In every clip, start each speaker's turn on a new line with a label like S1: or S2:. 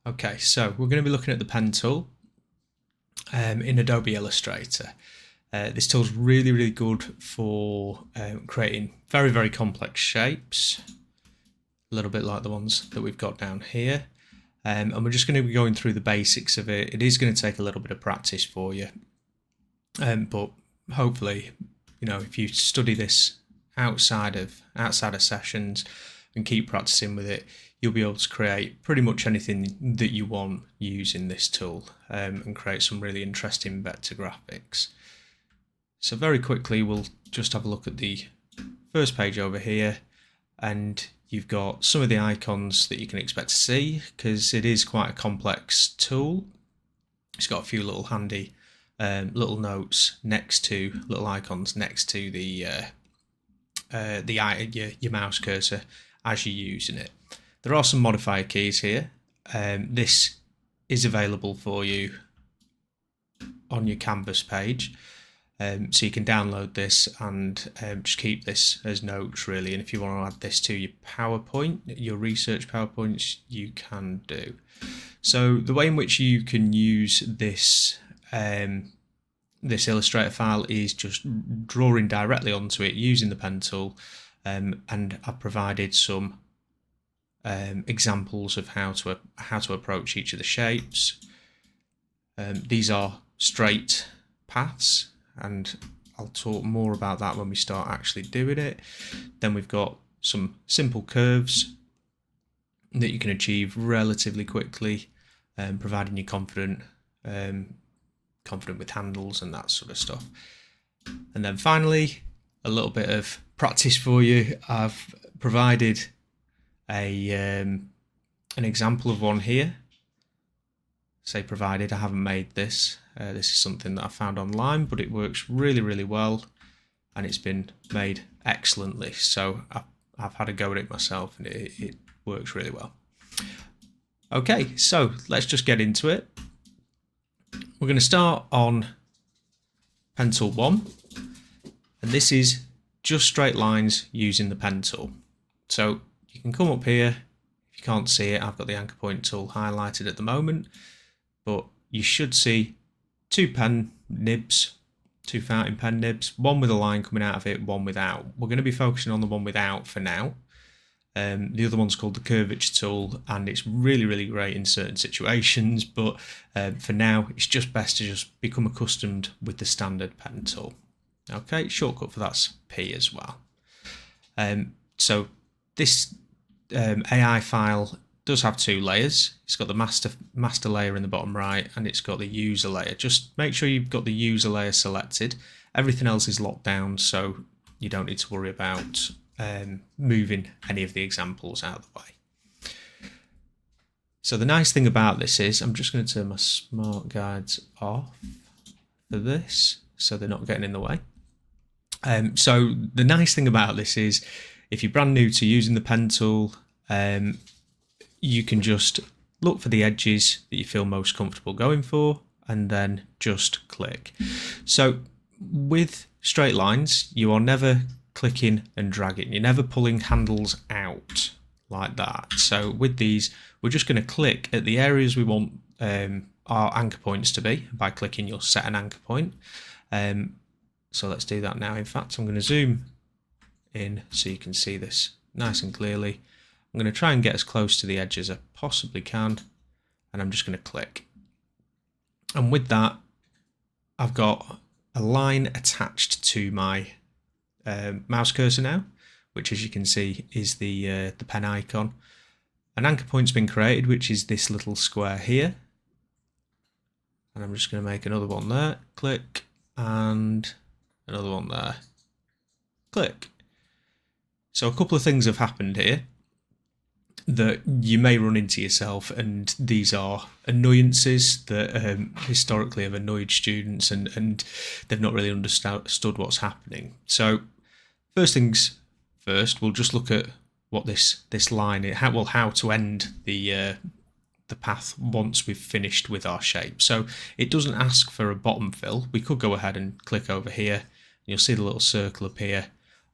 S1: Okay, so we're going to be looking at the pen tool in Adobe Illustrator. This tool is really good for creating very complex shapes, a little bit like the ones that we've got down here. And we're just going to be going through the basics of it. It is going to take a little bit of practice for you, but hopefully, you know, if you study this outside of sessions and keep practicing with it, you'll be able to create pretty much anything that you want using this tool and create some really interesting vector graphics. So very quickly, we'll just have a look at the first page over here, and you've got some of the icons that you can expect to see because it is quite a complex tool. It's got a few little handy little notes next to little icons next to the your mouse cursor as you're using it. There are some modifier keys here. This is available for you on your Canvas page, so you can download this and just keep this as notes really. And if you want to add this to your PowerPoint, your research PowerPoints, you can do. So the way in which you can use this this Illustrator file is just drawing directly onto it using the pen tool, and I've provided some examples of how to approach each of the shapes. These are straight paths, and I'll talk more about that when we start actually doing it. Then we've got some simple curves that you can achieve relatively quickly, providing you're confident with handles and that sort of stuff. And then finally, a little bit of practice for you. I've provided an example of one here. Say provided, I haven't made this. This is something that I found online, but it works really well, and it's been made excellently. So I've had a go at it myself, and it works really well. Okay, so let's just get into it. We're going to start on pen tool 1, and this is just straight lines using the pen tool. So you can come up here. If you can't see it, I've got the anchor point tool highlighted at the moment, but you should see two pen nibs, two fountain pen nibs, one with a line coming out of it, one without. We're going to be focusing on the one without for now. The other one's called the curvature tool, and it's really great in certain situations, but for now it's just best to just become accustomed with the standard pen tool. Okay, shortcut for that's P as well. So this AI file does have two layers. It's got the master layer in the bottom right, and it's got the user layer. Just make sure you've got the user layer selected. Everything else is locked down, so you don't need to worry about moving any of the examples out of the way. So the nice thing about this is, I'm just going to turn my smart guides off for this so they're not getting in the way. So the nice thing about this is, if you're brand new to using the pen tool, you can just look for the edges that you feel most comfortable going for and then just click. So with straight lines, you are never clicking and dragging. You're never pulling handles out like that. So with these, we're just going to click at the areas we want our anchor points to be. By clicking, you'll set an anchor point. So let's do that now. In fact, I'm going to zoom in so you can see this nice and clearly. I'm going to try and get as close to the edge as I possibly can, and I'm just going to click. And with that, I've got a line attached to my mouse cursor now, which, as you can see, is the pen icon. An anchor point's been created, which is this little square here, and I'm just going to make another one there, click, and another one there, click. So a couple of things have happened here that you may run into yourself, and these are annoyances that historically have annoyed students, and they've not really understood what's happening. So first things first, we'll just look at what this line is, how to end the path once we've finished with our shape. So it doesn't ask for a bottom fill. We could go ahead and click over here, and you'll see the little circle appear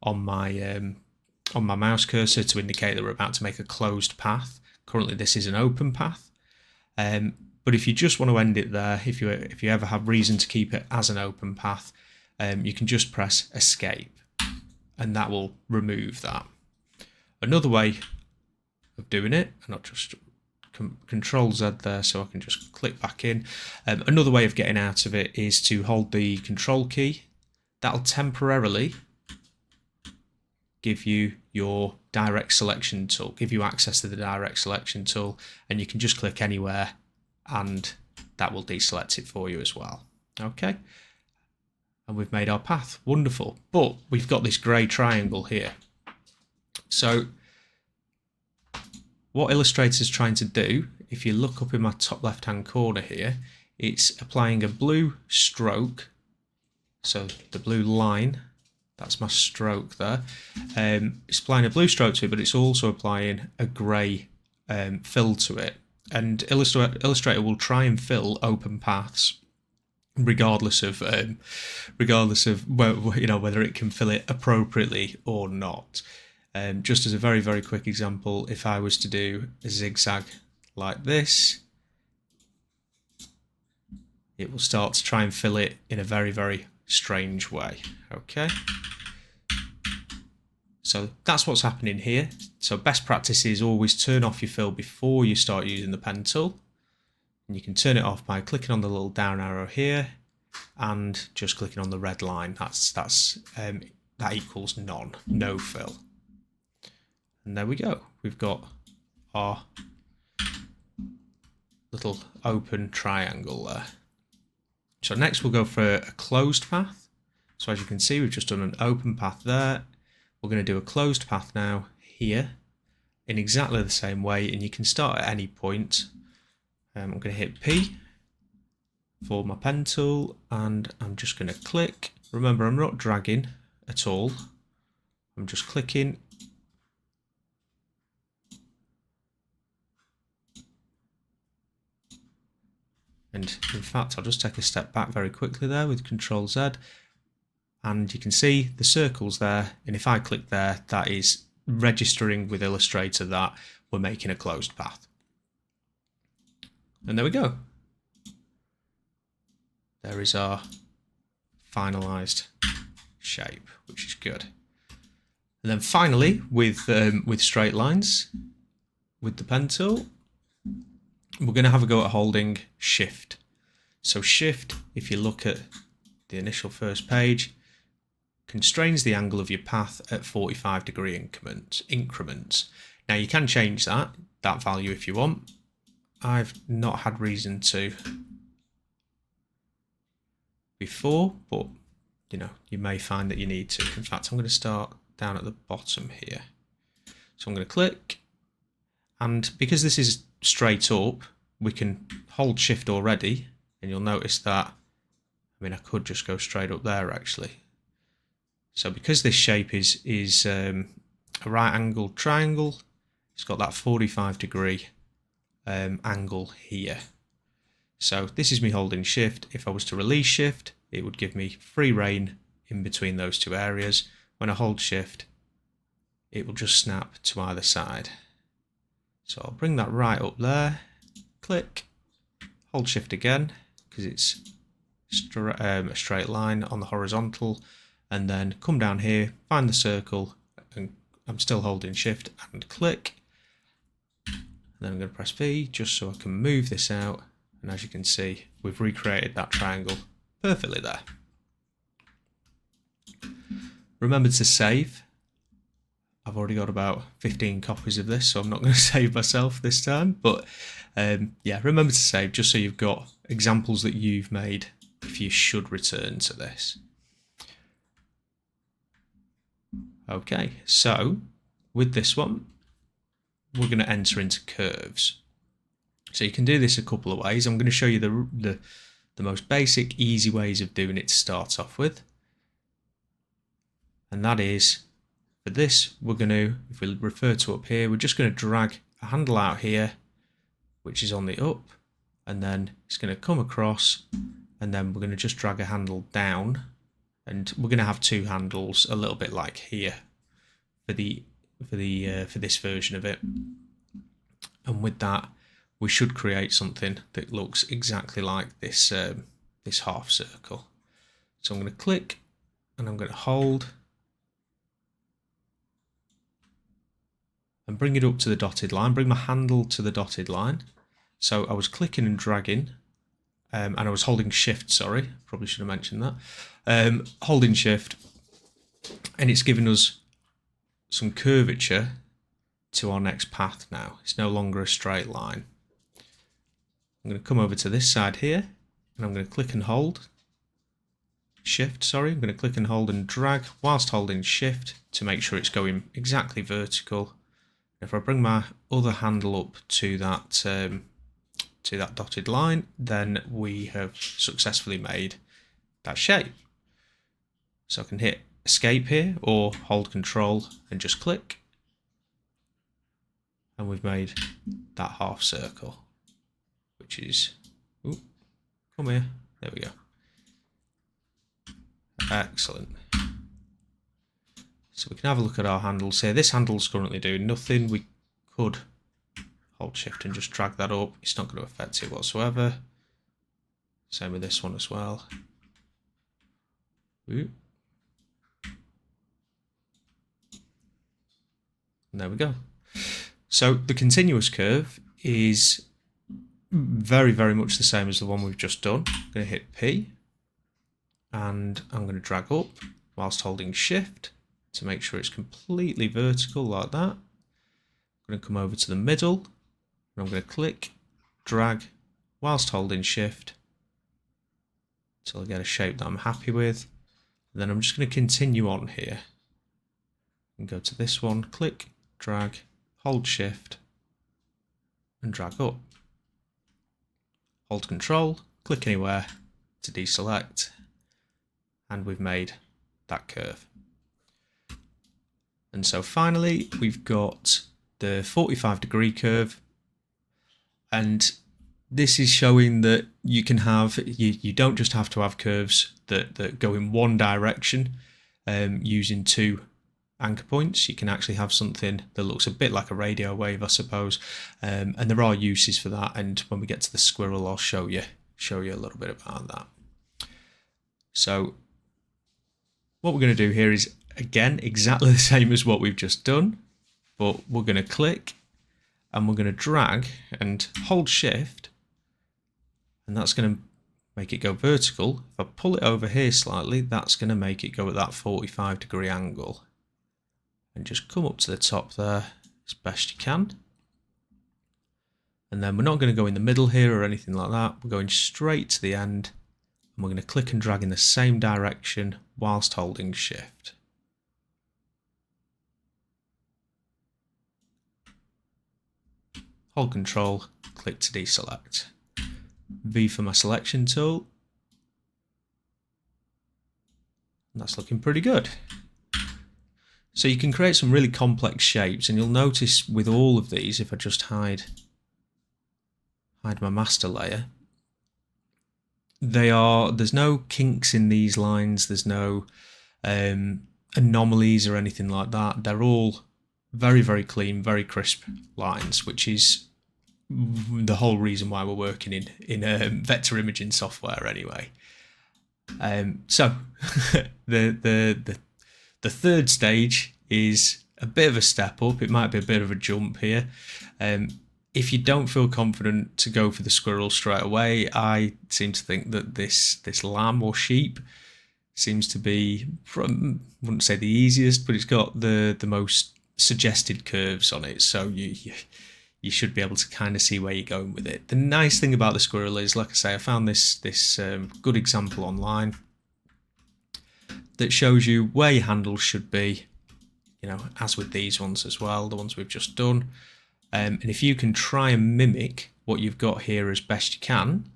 S1: on my mouse cursor to indicate that we're about to make a closed path. Currently this is an open path. But if you just want to end it there, if you ever have reason to keep it as an open path, you can just press escape, and that will remove that. Another way of doing it, and not just Control Z there, so I can just click back in. Another way of getting out of it is to hold the Control key. That'll temporarily give you your direct selection tool, give you access to the direct selection tool, and you can just click anywhere and that will deselect it for you as well. Okay, and we've made our path. Wonderful. But we've got this grey triangle here. So what Illustrator is trying to do, if you look up in my top left hand corner here, it's applying a blue stroke, so the blue line, that's my stroke there. It's applying a blue stroke to it, but it's also applying a grey fill to it. And Illustrator will try and fill open paths, regardless of whether it can fill it appropriately or not. Just as a very, very quick example, if I was to do a zigzag like this, it will start to try and fill it in a very, very strange way. Okay, so that's what's happening here. So best practice is always turn off your fill before you start using the pen tool, and you can turn it off by clicking on the little down arrow here and just clicking on the red line. That equals none, no fill. And there we go, we've got our little open triangle there. So next we'll go for a closed path. So as you can see, we've just done an open path there. We're going to do a closed path now here in exactly the same way, and you can start at any point. I'm going to hit P for my pen tool, and I'm just going to click. Remember, I'm not dragging at all, I'm just clicking. And in fact, I'll just take a step back very quickly there with Control Z, and you can see the circles there, and if I click there, that is registering with Illustrator that we're making a closed path. And there we go. There is our finalized shape, which is good. And then finally, with straight lines, with the pen tool, we're going to have a go at holding Shift. So Shift, if you look at the initial first page, constrains the angle of your path at 45-degree increments. Now you can change that value if you want. I've not had reason to before, but you may find that you need to. In fact, I'm going to start down at the bottom here. So I'm going to click, and because this is straight up, we can hold Shift already, and you'll notice that, I could just go straight up there actually. So because this shape is a right angled triangle, it's got that 45-degree angle here. So this is me holding Shift. If I was to release Shift, it would give me free rein in between those two areas. When I hold Shift, it will just snap to either side. So I'll bring that right up there, click, hold Shift again, because it's a straight line on the horizontal, and then come down here, find the circle, and I'm still holding Shift and click. And then I'm going to press V just so I can move this out, and as you can see, we've recreated that triangle perfectly there. Remember to save. I've already got about 15 copies of this, so I'm not going to save myself this time, but yeah, remember to save just so you've got examples that you've made if you should return to this. Okay, so with this one, we're going to enter into curves. So you can do this a couple of ways. I'm going to show you the most basic, easy ways of doing it to start off with. And that is, for this, we're going to, if we refer to up here, we're just going to drag a handle out here, which is on the up, and then it's going to come across, and then we're going to just drag a handle down, and we're going to have two handles, a little bit like here, for this version of it. And with that, we should create something that looks exactly like this, this half circle. So I'm going to click and I'm going to hold and bring it up to the dotted line, bring my handle to the dotted line. So I was clicking and dragging, and I was holding shift, sorry, probably should have mentioned that. Holding shift, and it's giving us some curvature to our next path now. It's no longer a straight line. I'm going to come over to this side here, and I'm going to click and hold. Shift, sorry, I'm going to click and hold and drag whilst holding shift to make sure it's going exactly vertical. If I bring my other handle up to that dotted line, then we have successfully made that shape. So I can hit escape here or hold control and just click, and we've made that half circle, which is, ooh, come here, there we go. Excellent. So we can have a look at our handles here. This handle's currently doing nothing. We could hold shift and just drag that up. It's not going to affect it whatsoever. Same with this one as well. Ooh. And there we go. So the continuous curve is very, very much the same as the one we've just done. I'm going to hit P and I'm going to drag up whilst holding shift to make sure it's completely vertical like that. I'm going to come over to the middle and I'm going to click, drag whilst holding shift until I get a shape that I'm happy with. And then I'm just going to continue on here and go to this one, click, drag, hold shift and drag up. Hold control, click anywhere to deselect, and we've made that curve. And so finally we've got the 45-degree curve, and this is showing that you can have, you don't just have to have curves that go in one direction using two anchor points. You can actually have something that looks a bit like a radio wave, I suppose, and there are uses for that, and when we get to the squirrel I'll show you a little bit about that. So what we're going to do here is, again, exactly the same as what we've just done, but we're going to click and we're going to drag and hold shift, and that's going to make it go vertical. If I pull it over here slightly, that's going to make it go at that 45-degree angle, and just come up to the top there as best you can. And then we're not going to go in the middle here or anything like that. We're going straight to the end, and we're going to click and drag in the same direction whilst holding shift. Hold control, click to deselect. V for my selection tool. And that's looking pretty good. So you can create some really complex shapes, and you'll notice with all of these, if I just hide my master layer, there's no kinks in these lines, there's no anomalies or anything like that. They're all very, very clean, very crisp lines, which is the whole reason why we're working in vector imaging software anyway. So the third stage is a bit of a step up. It might be a bit of a jump here. If you don't feel confident to go for the squirrel straight away, I seem to think that this lamb or sheep seems to be, I wouldn't say the easiest, but it's got the most suggested curves on it, so you should be able to kind of see where you're going with it. The nice thing about the squirrel is, like I say, I found this good example online that shows you where your handles should be, you know, as with these ones as well, the ones we've just done. And if you can try and mimic what you've got here as best you can,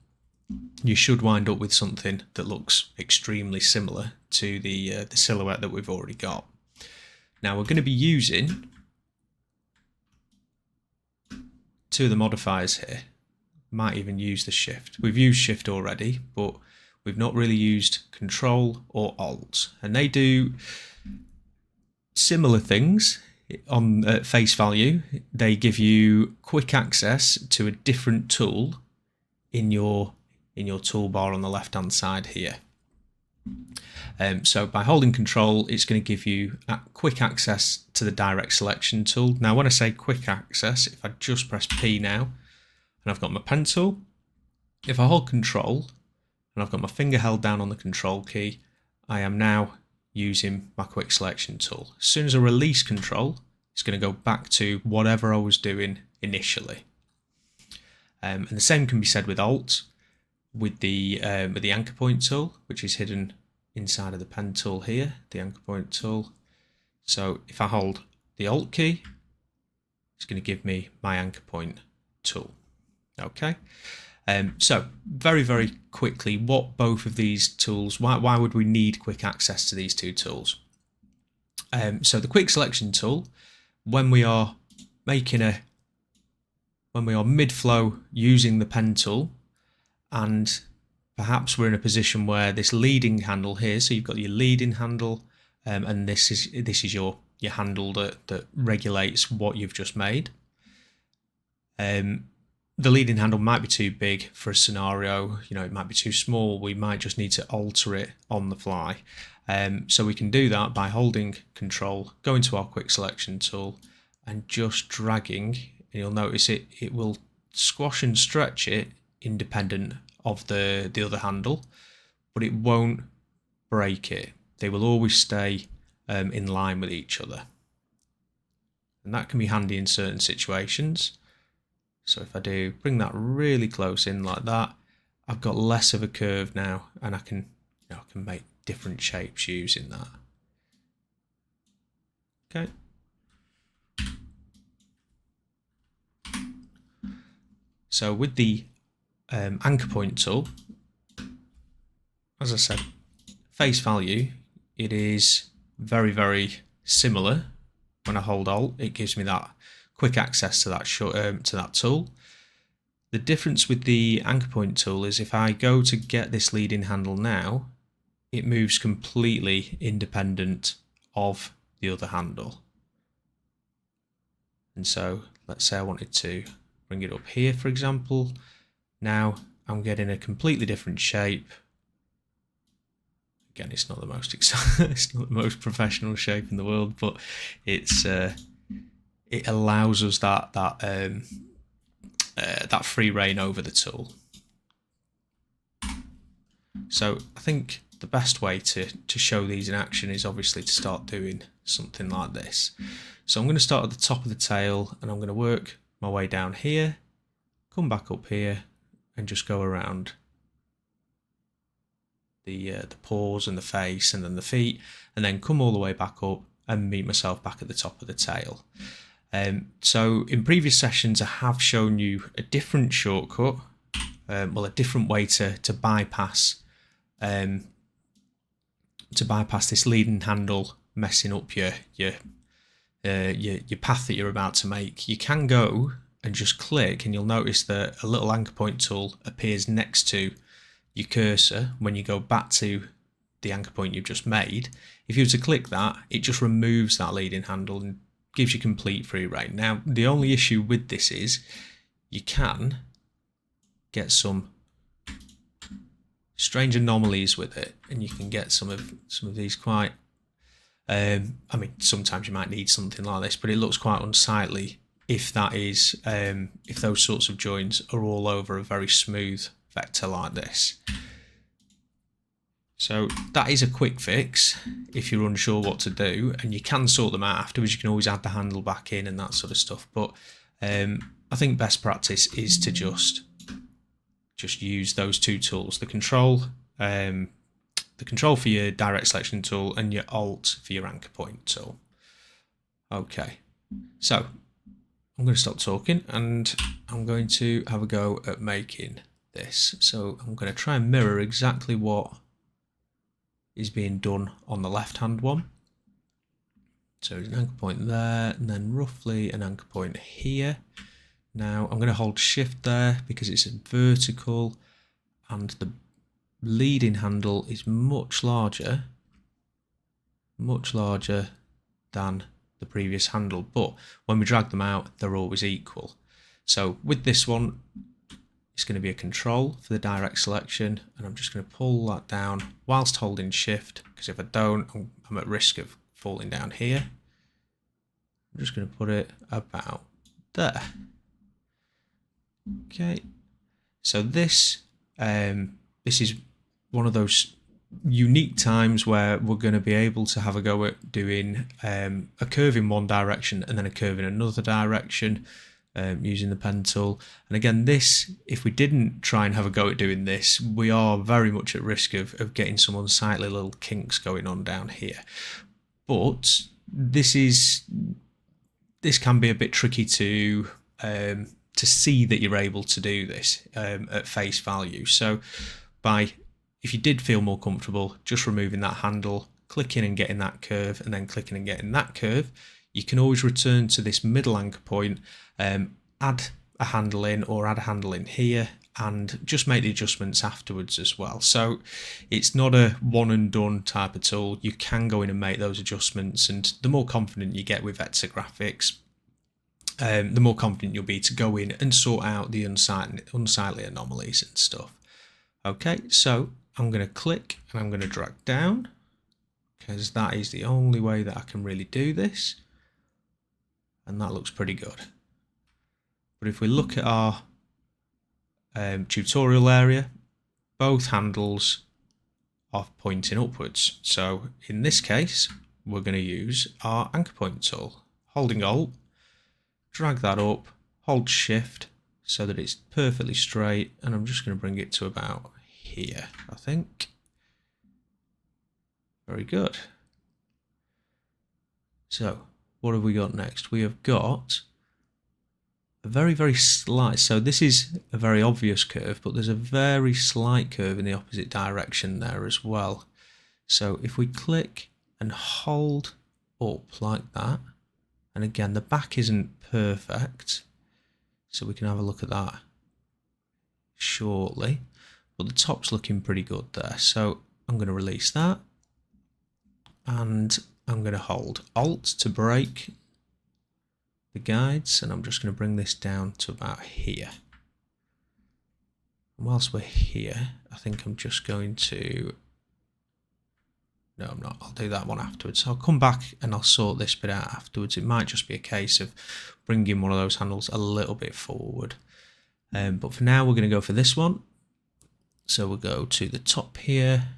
S1: you should wind up with something that looks extremely similar to the silhouette that we've already got. Now we're going to be using two of the modifiers here. Might even use the shift. We've used shift already, but we've not really used control or alt, and they do similar things on face value, they give you quick access to a different tool in your toolbar on the left hand side here. So by holding control, it's going to give you quick access to the direct selection tool. Now when I say quick access, if I just press P now and I've got my pen tool, if I hold control and I've got my finger held down on the control key, I am now using my quick selection tool. As soon as I release control, it's going to go back to whatever I was doing initially. And the same can be said with Alt, with the anchor point tool, which is hidden inside of the pen tool here, the anchor point tool. So if I hold the Alt key, it's going to give me my anchor point tool. Okay. So very quickly, what both of these tools, why would we need quick access to these two tools? So the quick selection tool, when we are mid-flow using the pen tool, and perhaps we're in a position where this leading handle here, so you've got your leading handle, and this is your handle that regulates what you've just made. The leading handle might be too big for a scenario, it might be too small, we might just need to alter it on the fly. So we can do that by holding control, going to our quick selection tool and just dragging, and you'll notice it will squash and stretch it independent of the other handle, but it won't break it. They will always stay in line with each other. And that can be handy in certain situations. So if I do bring that really close in like that, I've got less of a curve now, and I can make different shapes using that. Okay. So with the anchor point tool, as I said, face value, it is very similar. When I hold Alt, it gives me that quick access to that tool. The difference with the anchor point tool is if I go to get this leading handle now, it moves completely independent of the other handle. And so let's say I wanted to bring it up here, for example. Now I'm getting a completely different shape. Again, it's not the most it's not the most professional shape in the world, but it's it allows us that free reign over the tool. So I think the best way to show these in action is obviously to start doing something like this. So I'm going to start at the top of the tail, and I'm going to work my way down here, come back up here, and just go around the paws and the face and then the feet, and then come all the way back up and meet myself back at the top of the tail. So in previous sessions I have shown you a different shortcut, a different way to bypass this leading handle messing up your path that you're about to make. You can go and just click, and you'll notice that a little anchor point tool appears next to your cursor when you go back to the anchor point you've just made. If you were to click that, it just removes that leading handle and gives you complete free reign. Now, the only issue with this is you can get some strange anomalies with it, and you can get some of these quite I mean, sometimes you might need something like this, but it looks quite unsightly if that is if those sorts of joins are all over a very smooth vector like this. So that is a quick fix if you're unsure what to do, and you can sort them out afterwards. You can always add the handle back in and that sort of stuff, but I think best practice is to just use those two tools, the control for your direct selection tool and your Alt for your anchor point tool. Okay, so I'm going to stop talking and I'm going to have a go at making this. So I'm going to try and mirror exactly what is being done on the left hand one. So there's an anchor point there, and then roughly an anchor point here. Now I'm going to hold shift there because it's a vertical, and the leading handle is much larger than the previous handle, but when we drag them out, they're always equal. So with this one, it's going to be a control for the direct selection, and I'm just going to pull that down whilst holding shift, because if I don't, I'm at risk of falling down here. I'm just going to put it about there. Okay, so this is one of those unique times where we're going to be able to have a go at doing a curve in one direction and then a curve in another direction using the pen tool. And again, this, if we didn't try and have a go at doing this, we are very much at risk of getting some unsightly little kinks going on down here. But this can be a bit tricky to see that you're able to do this at face value. So if you did feel more comfortable just removing that handle, clicking and getting that curve, and then clicking and getting that curve, you can always return to this middle anchor point, add a handle in or add a handle in here, and just make the adjustments afterwards as well. So it's not a one and done type of tool. You can go in and make those adjustments, and the more confident you get with vector graphics, the more confident you'll be to go in and sort out the unsightly anomalies and stuff. Okay, so I'm going to click and I'm going to drag down, because that is the only way that I can really do this, and that looks pretty good. But if we look at our tutorial area, both handles are pointing upwards. So in this case, we're going to use our anchor point tool. Holding Alt, drag that up, hold Shift so that it's perfectly straight, and I'm just going to bring it to about here, I think. Very good. So what have we got next? We have got a very, very slight, so this is a very obvious curve, but there's a very slight curve in the opposite direction there as well. So if we click and hold up like that, and again, the back isn't perfect, so we can have a look at that shortly, but the top's looking pretty good there. So I'm going to release that, and I'm going to hold Alt to break the guides, and I'm just going to bring this down to about here. And whilst we're here, I think I'm just going to, no, I'm not, I'll do that one afterwards. So I'll come back and I'll sort this bit out afterwards. It might just be a case of bringing one of those handles a little bit forward. But for now, we're going to go for this one. So we'll go to the top here,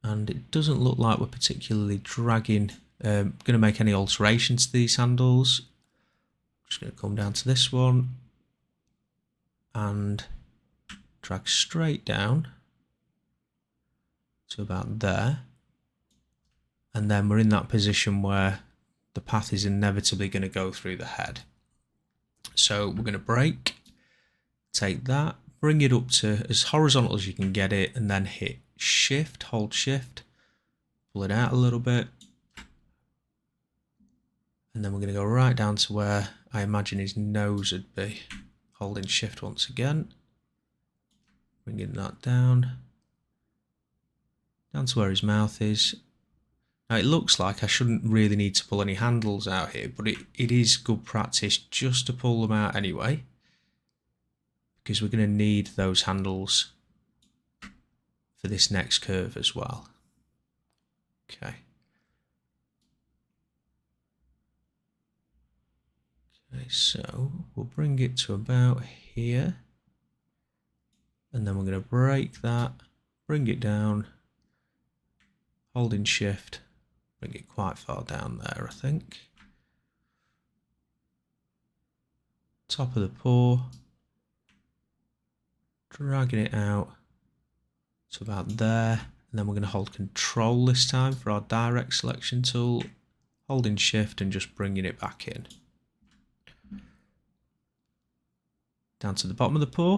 S1: and it doesn't look like we're particularly dragging, going to make any alterations to these handles. I'm just going to come down to this one and drag straight down to about there, and then we're in that position where the path is inevitably going to go through the head. So we're going to break, take that, bring it up to as horizontal as you can get it, and then hit Shift, hold Shift, pull it out a little bit, and then we're going to go right down to where I imagine his nose would be. Holding Shift once again, bringing that down to where his mouth is. Now it looks like I shouldn't really need to pull any handles out here, but it is good practice just to pull them out anyway, because we're going to need those handles for this next curve as well. Okay. Okay, so we'll bring it to about here, and then we're going to break that, bring it down, holding Shift, bring it quite far down there, I think. Top of the paw, dragging it out to about there, and then we're going to hold Control this time for our direct selection tool, holding Shift and just bringing it back in. Down to the bottom of the paw,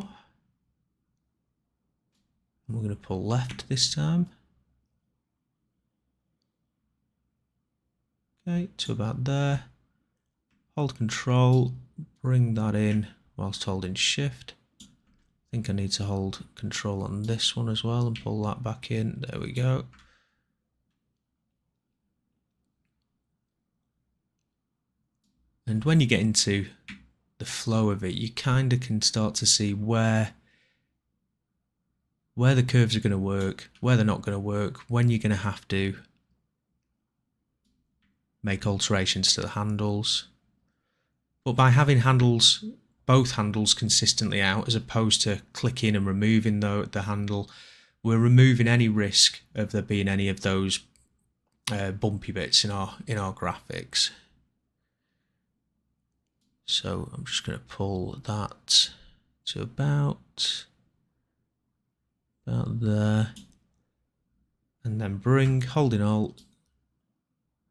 S1: and we're going to pull left this time. Okay, to about there, hold Control, bring that in whilst holding Shift. I think I need to hold Control on this one as well and pull that back in. There we go. And when you get into the flow of it, you kind of can start to see where the curves are going to work, where they're not going to work, when you're going to have to make alterations to the handles. But by having both handles consistently out, as opposed to clicking and removing the handle, we're removing any risk of there being any of those bumpy bits in our graphics. So I'm just going to pull that to about there, and then holding Alt,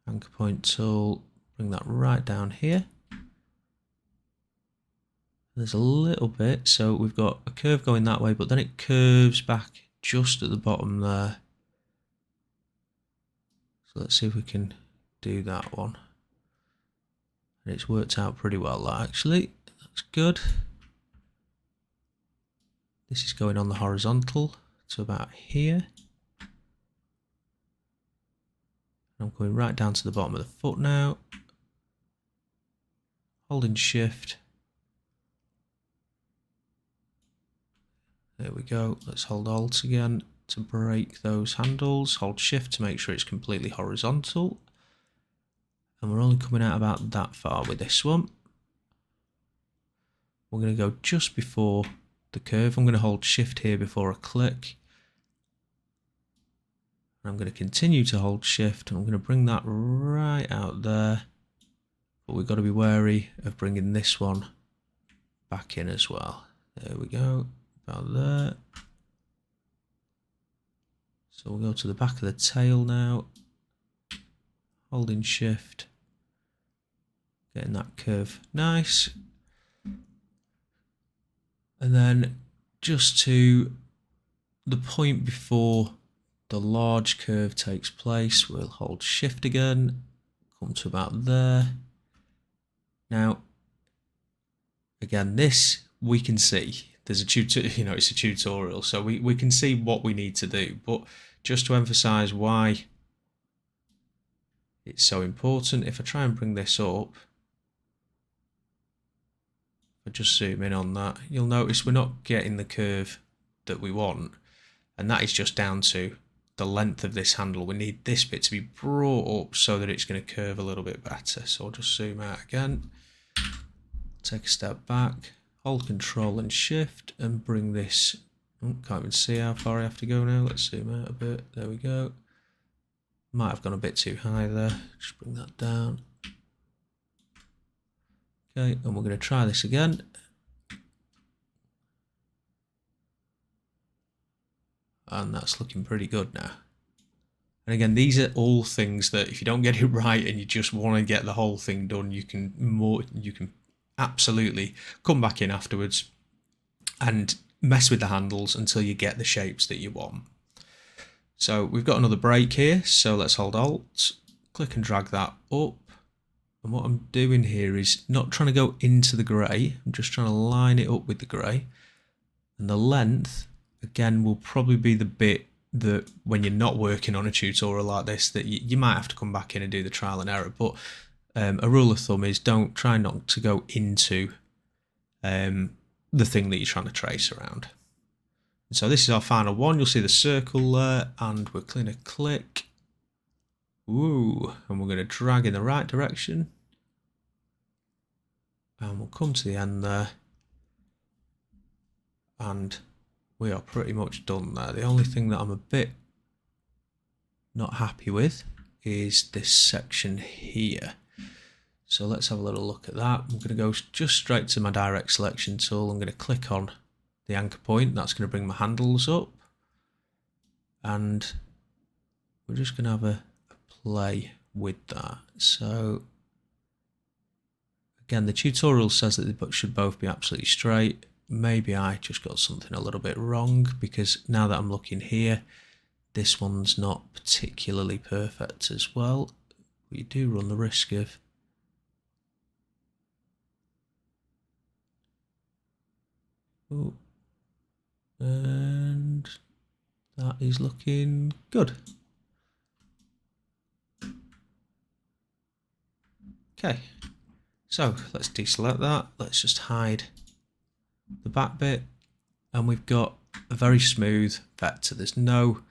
S1: anchor point tool, bring that right down here. There's a little bit, so we've got a curve going that way, but then it curves back just at the bottom there. So let's see if we can do that one. And it's worked out pretty well, actually. That's good. This is going on the horizontal to about here. I'm going right down to the bottom of the foot now. Holding Shift. There we go. Let's hold Alt again to break those handles. Hold Shift to make sure it's completely horizontal. And we're only coming out about that far with this one. We're going to go just before the curve. I'm going to hold Shift here before I click. And I'm going to continue to hold Shift, and I'm going to bring that right out there. But we've got to be wary of bringing this one back in as well. There we go. About there. So we'll go to the back of the tail now, holding Shift, getting that curve nice, and then just to the point before the large curve takes place, we'll hold Shift again, come to about there. Now again, this we can see. There's a it's a tutorial, so we can see what we need to do, but just to emphasize why it's so important, if I try and bring this up, if I just zoom in on that, you'll notice we're not getting the curve that we want, and that is just down to the length of this handle. We need this bit to be brought up so that it's going to curve a little bit better. So I'll just zoom out again, take a step back, hold Control and Shift, and bring this. Oh, can't even see how far I have to go now. Let's zoom out a bit. There we go. Might have gone a bit too high there. Just bring that down. Okay, and we're going to try this again. And that's looking pretty good now. And again, these are all things that if you don't get it right and you just want to get the whole thing done, you can absolutely come back in afterwards and mess with the handles until you get the shapes that you want. So we've got another break here, so let's hold Alt, click and drag that up. And what I'm doing here is not trying to go into the grey, I'm just trying to line it up with the grey. And the length, again, will probably be the bit that when you're not working on a tutorial like this, that you might have to come back in and do the trial and error. But a rule of thumb is try not to go into the thing that you're trying to trace around. And so this is our final one. You'll see the circle there, and we're going to click. Ooh, and we're going to drag in the right direction. And we'll come to the end there. And we are pretty much done there. The only thing that I'm a bit not happy with is this section here. So let's have a little look at that. I'm going to go just straight to my direct selection tool. I'm going to click on the anchor point. That's going to bring my handles up. And we're just going to have a play with that. So again, the tutorial says that they should both be absolutely straight. Maybe I just got something a little bit wrong, because now that I'm looking here, this one's not particularly perfect as well. But you do run the risk of and that is looking good. Okay, So let's deselect that. Let's just hide the back bit, and we've got a very smooth vector. There's no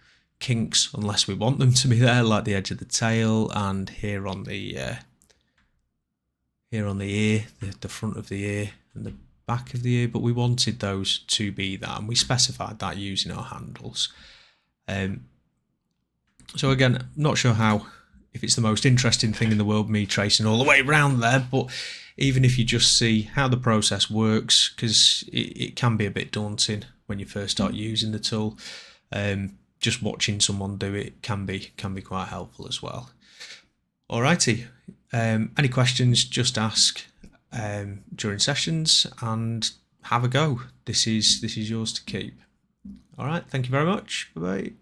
S1: kinks unless we want them to be there, like the edge of the tail and here on the ear, the front of the ear and the back of the ear, but we wanted those to be that, and we specified that using our handles. So again, not sure if it's the most interesting thing in the world, me tracing all the way around there, but even if you just see how the process works, because it can be a bit daunting when you first start using the tool, just watching someone do it can be quite helpful as well. Alrighty, any questions, just ask during sessions and have a go. This is yours to keep. Alright, thank you very much. Bye bye.